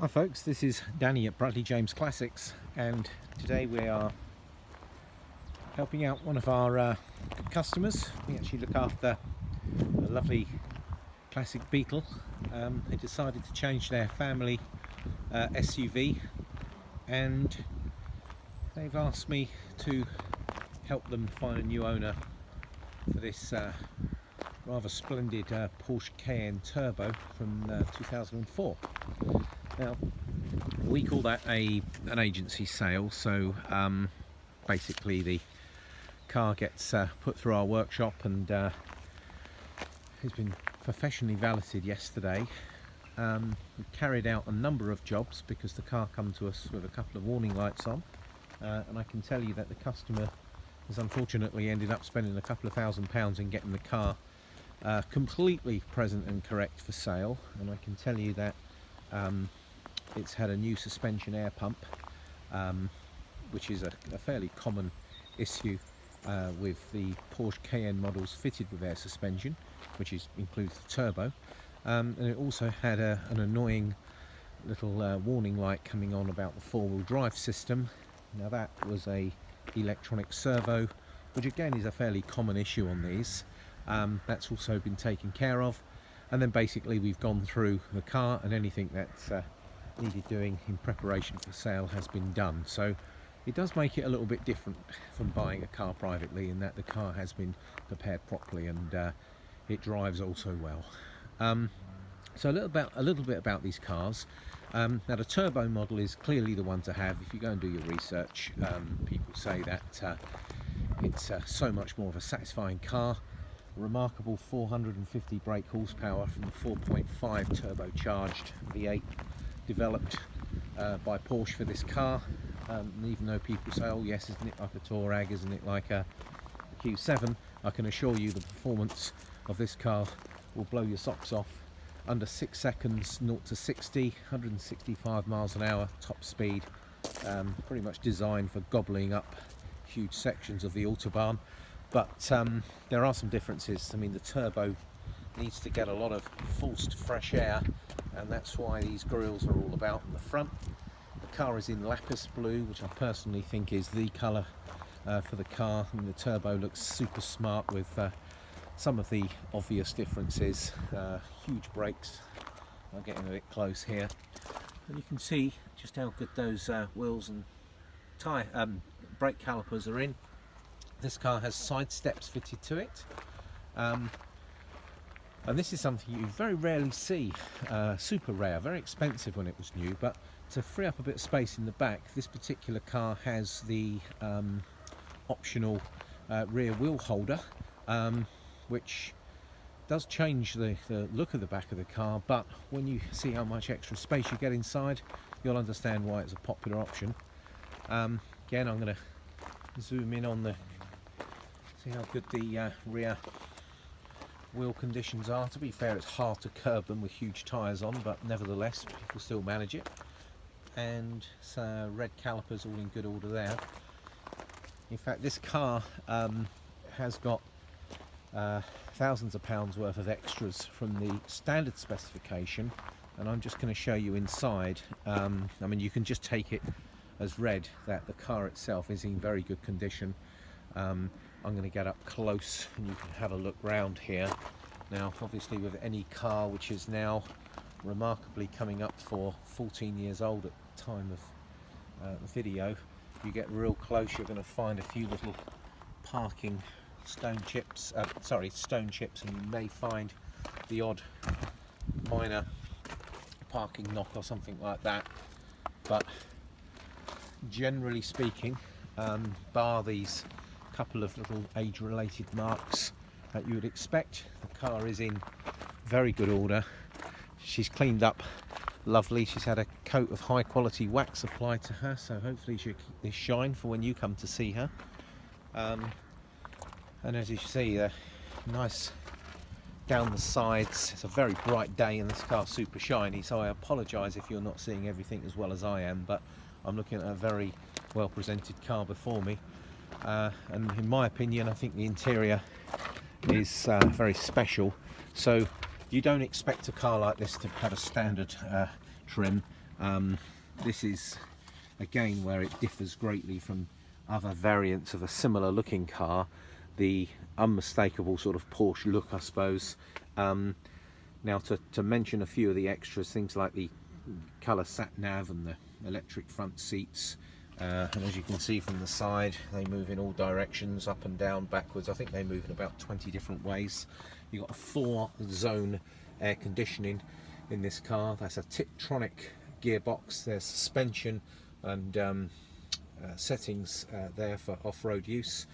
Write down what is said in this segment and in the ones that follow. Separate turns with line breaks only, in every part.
Hi folks, this is Danny at Bradley James Classics, and today we are helping out one of our customers. We actually look after a lovely classic Beetle. They decided to change their family SUV, and they've asked me to help them find a new owner for this rather splendid Porsche Cayenne Turbo from 2004. Now, we call that an agency sale, so basically the car gets put through our workshop and has been professionally valeted yesterday. We carried out a number of jobs because the car come to us with a couple of warning lights on, and I can tell you that the customer has unfortunately ended up spending a couple of £1,000s in getting the car completely present and correct for sale. And I can tell you that it's had a new suspension air pump, which is a fairly common issue with the Porsche Cayenne models fitted with air suspension, which includes the turbo. And it also had an annoying little warning light coming on about the four-wheel drive system. Now that was a electronic servo, which again is a fairly common issue on these. That's also been taken care of, and then basically we've gone through the car, and anything that's needed doing in preparation for sale has been done. So it does make it a little bit different from buying a car privately, in that the car has been prepared properly and it drives also well. So a little bit about these cars. Now the turbo model is clearly the one to have. If you go and do your research, people say that it's so much more of a satisfying car. Remarkable 450 brake horsepower from the 4.5 turbocharged V8 developed by Porsche for this car. And even though people say, oh yes, isn't it like a Touareg, isn't it like a Q7, I can assure you the performance of this car will blow your socks off. Under 6 seconds, 0 to 60, 165 miles an hour top speed. Pretty much designed for gobbling up huge sections of the Autobahn. But there are some differences. I mean, the turbo needs to get a lot of forced fresh air, and that's why these grills are all about in the front. The car is in lapis blue, which I personally think is the colour for the car. I mean, the turbo looks super smart with some of the obvious differences. Huge brakes. I'm getting a bit close here, and you can see just how good those wheels and brake calipers are in. This car has side steps fitted to it, and this is something you very rarely see. Super rare, very expensive when it was new, but to free up a bit of space in the back, this particular car has the optional rear wheel holder, which does change the look of the back of the car, but when you see how much extra space you get inside, you'll understand why it's a popular option. Again, I'm going to zoom in on see how good the rear wheel conditions are. To be fair, it's hard to curb them with huge tyres on, but nevertheless people still manage it. And so red calipers all in good order there. In fact, this car has got thousands of pounds worth of extras from the standard specification, and I'm just going to show you inside. I mean, you can just take it as read that the car itself is in very good condition. I'm going to get up close and you can have a look round here. Now obviously with any car which is now remarkably coming up for 14 years old at the time of the video, you get real close, you're going to find a few little parking stone chips, and you may find the odd minor parking knock or something like that. But generally speaking, bar these couple of little age-related marks that you would expect, the car is in very good order. She's cleaned up lovely. She's had a coat of high-quality wax applied to her, so hopefully she'll keep this shine for when you come to see her. And as you see, nice down the sides. It's a very bright day and this car's super shiny, so I apologise if you're not seeing everything as well as I am, but I'm looking at a very well presented car before me. And in my opinion, I think the interior is very special. So you don't expect a car like this to have a standard trim. This is again where it differs greatly from other variants of a similar looking car, the unmistakable sort of Porsche look, I suppose. Now to mention a few of the extras, things like the colour sat nav and the electric front seats, and as you can see from the side, they move in all directions, up and down, backwards. I think they move in about 20 different ways. You've got a 4-zone air conditioning in this car. That's a Tiptronic gearbox. There's suspension and settings there for off-road use.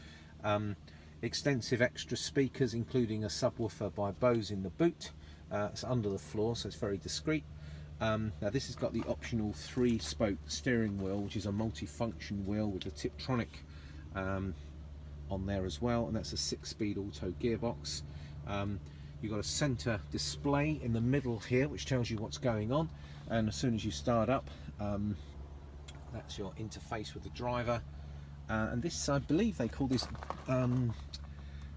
Extensive extra speakers, including a subwoofer by Bose in the boot. It's under the floor, so it's very discreet. Now this has got the optional 3-spoke steering wheel, which is a multi-function wheel with the Tiptronic on there as well, and that's a 6-speed auto gearbox. You've got a center display in the middle here which tells you what's going on, and as soon as you start up, that's your interface with the driver. And this, I believe they call this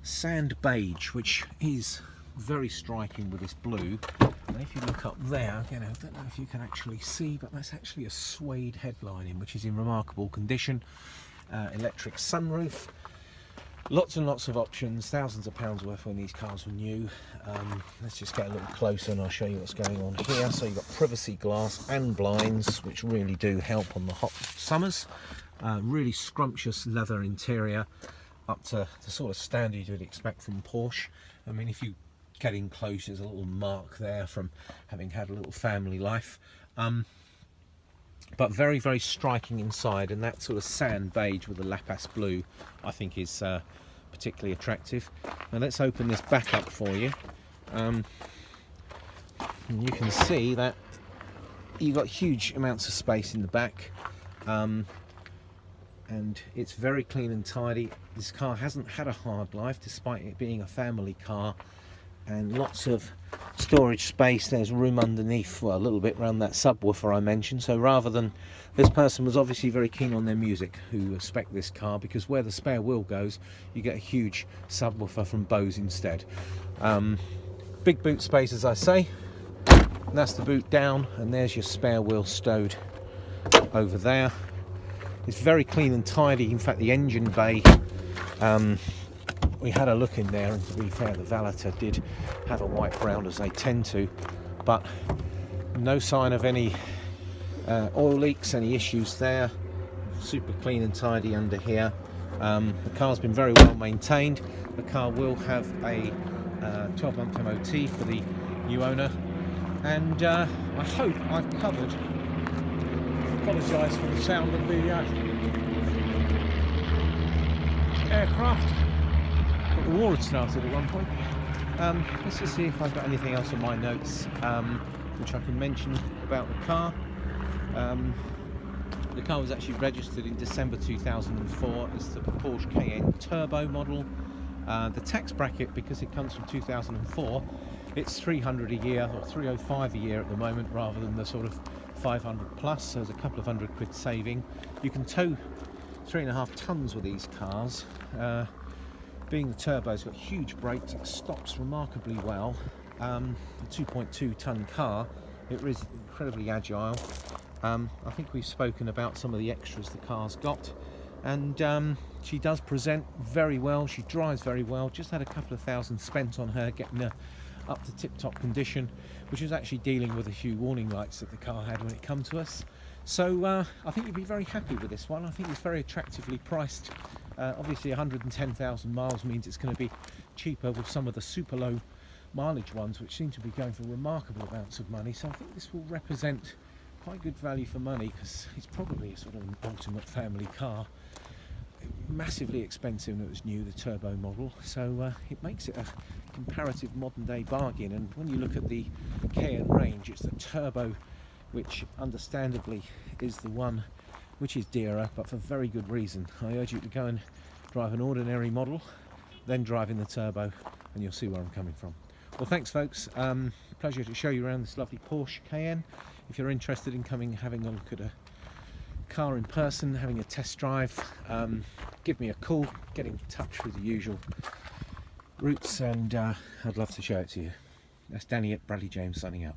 sand beige, which is very striking with this blue. And if you look up there, again, I don't know if you can actually see, but that's actually a suede headlining, which is in remarkable condition. Electric sunroof, lots and lots of options, thousands of pounds worth when these cars were new. Let's just get a little closer and I'll show you what's going on here. So you've got privacy glass and blinds, which really do help on the hot summers. Really scrumptious leather interior, up to the sort of standard you'd expect from Porsche. I mean, if you get in close, there's a little mark there from having had a little family life. But very, very striking inside, and that sort of sand beige with the lapis blue I think is particularly attractive. Now let's open this back up for you. And you can see that you've got huge amounts of space in the back. And it's very clean and tidy. This car hasn't had a hard life despite it being a family car, and lots of storage space. There's room underneath, well, a little bit around that subwoofer I mentioned. So rather than, this person was obviously very keen on their music who spec this car, because where the spare wheel goes you get a huge subwoofer from Bose instead. Big boot space, as I say. That's the boot down, and there's your spare wheel stowed over there. It's very clean and tidy. In fact, the engine bay, we had a look in there, and to be fair, the valeter did have a wipe round, as they tend to, but no sign of any oil leaks, any issues there. Super clean and tidy under here. The car's been very well maintained. The car will have a 12-month MOT for the new owner, and I hope I've covered. Apologise for the sound of the aircraft. But the war had started at one point. Let's just see if I've got anything else on my notes which I can mention about the car. The car was actually registered in December 2004 as the Porsche Cayenne Turbo model. The tax bracket, because it comes from 2004, it's 300 a year, or 305 a year at the moment, rather than the sort of 500 plus, so there's a couple of £100 saving. You can tow 3.5 tons with these cars. Being the turbo's got huge brakes, it stops remarkably well. A 2.2 ton car, it is incredibly agile. I think we've spoken about some of the extras the car's got, and she does present very well, she drives very well. Just had a couple of thousand spent on her, getting her up to tip-top condition, which was actually dealing with a few warning lights that the car had when it come to us. So I think you'd be very happy with this one. I think it's very attractively priced. Obviously 110,000 miles means it's going to be cheaper with some of the super low mileage ones, which seem to be going for remarkable amounts of money. So I think this will represent quite good value for money, because it's probably a sort of an ultimate family car. Massively expensive when it was new, the turbo model, so it makes it a comparative modern day bargain. And when you look at the Cayenne range, it's the turbo which understandably is the one which is dearer, but for very good reason. I urge you to go and drive an ordinary model, then drive in the turbo, and you'll see where I'm coming from. Well, thanks folks, pleasure to show you around this lovely Porsche Cayenne. If you're interested in coming having a look at a car in person, having a test drive, give me a call, get in touch with the usual routes, and I'd love to show it to you. That's Danny at Bradley James signing out.